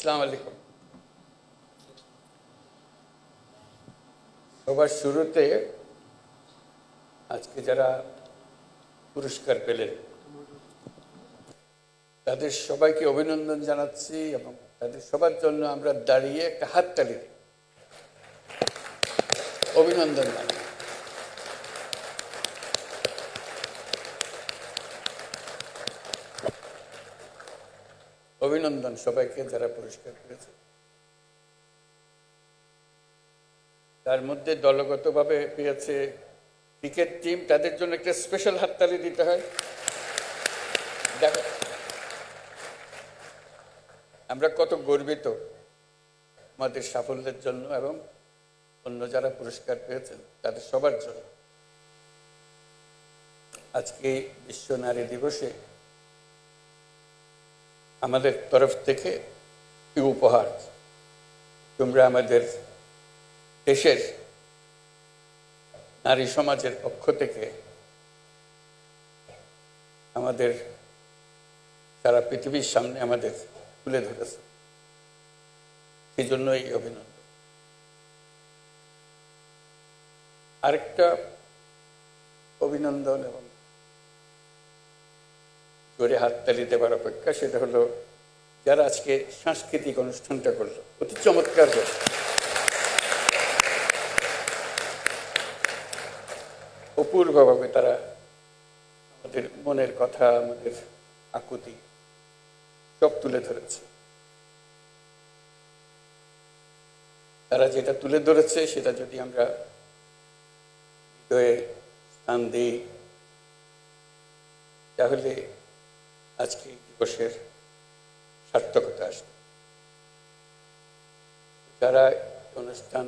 আসসালামু আলাইকুম। সবার শুরুতে আজকে যারা পুরস্কার পেলেন তাদের সবাইকে অভিনন্দন জানাচ্ছি এবং তাদের সবার জন্য আমরা দাঁড়িয়ে একটা হাততালি দিই, অভিনন্দন জানাই। অভিনন্দন সবাইকে যারা পুরস্কার পেয়েছে। তার মধ্যে দলগতভাবে পেয়েছে ক্রিকেট টিম, তাদের জন্য একটা স্পেশাল হাততালি দিতে হয়। দেখো আমরা কত গর্বিত আমাদের সাফল্যের জন্য এবং অন্য যারা পুরস্কার পেয়েছেন তাদের সবার জন্য। আজকে বিশ্ব নারী দিবসে আমাদের তরফ থেকে এই উপহার, তোমরা আমাদের দেশের নারী সমাজের পক্ষ থেকে আমাদের সারা পৃথিবীর সামনে আমাদের তুলে ধরেছে, সেই জন্য এই অভিনন্দন। আরেকটা অভিনন্দন এবং জোরে হাততালি দেবার অপেক্ষা, সেটা হলো যারা আজকে সাংস্কৃতিক অনুষ্ঠানটা করলো, অতি চমৎকার করে। অপূর্বভাবে তারা আমাদের মনের কথা, আমাদের আকুতি সব তুলে ধরেছে। তারা যেটা তুলে ধরেছে সেটা যদি আমরা হৃদয়ে স্থান দিই তাহলে আজকে দিবসের সার্থকতা আসবে। যারা অনুষ্ঠান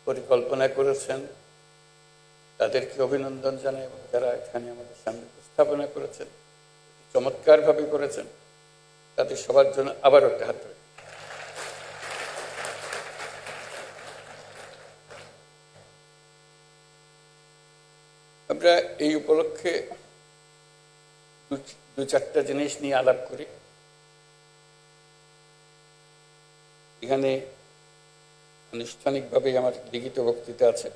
পরিকল্পনা করেছেন তাদেরকে অভিনন্দন জানাই এবং যারা এখানে আমাদের সামনে উপস্থাপনা করেছেন, চমৎকারভাবে করেছেন, তাদের সবার জন্য আবার একটা হাত ধরে। আমরা এই উপলক্ষে দু চারটা জিনিস নিয়ে আলাপ করি। এখানে আনুষ্ঠানিকভাবে আমার লিখিত বক্তৃতা আছে।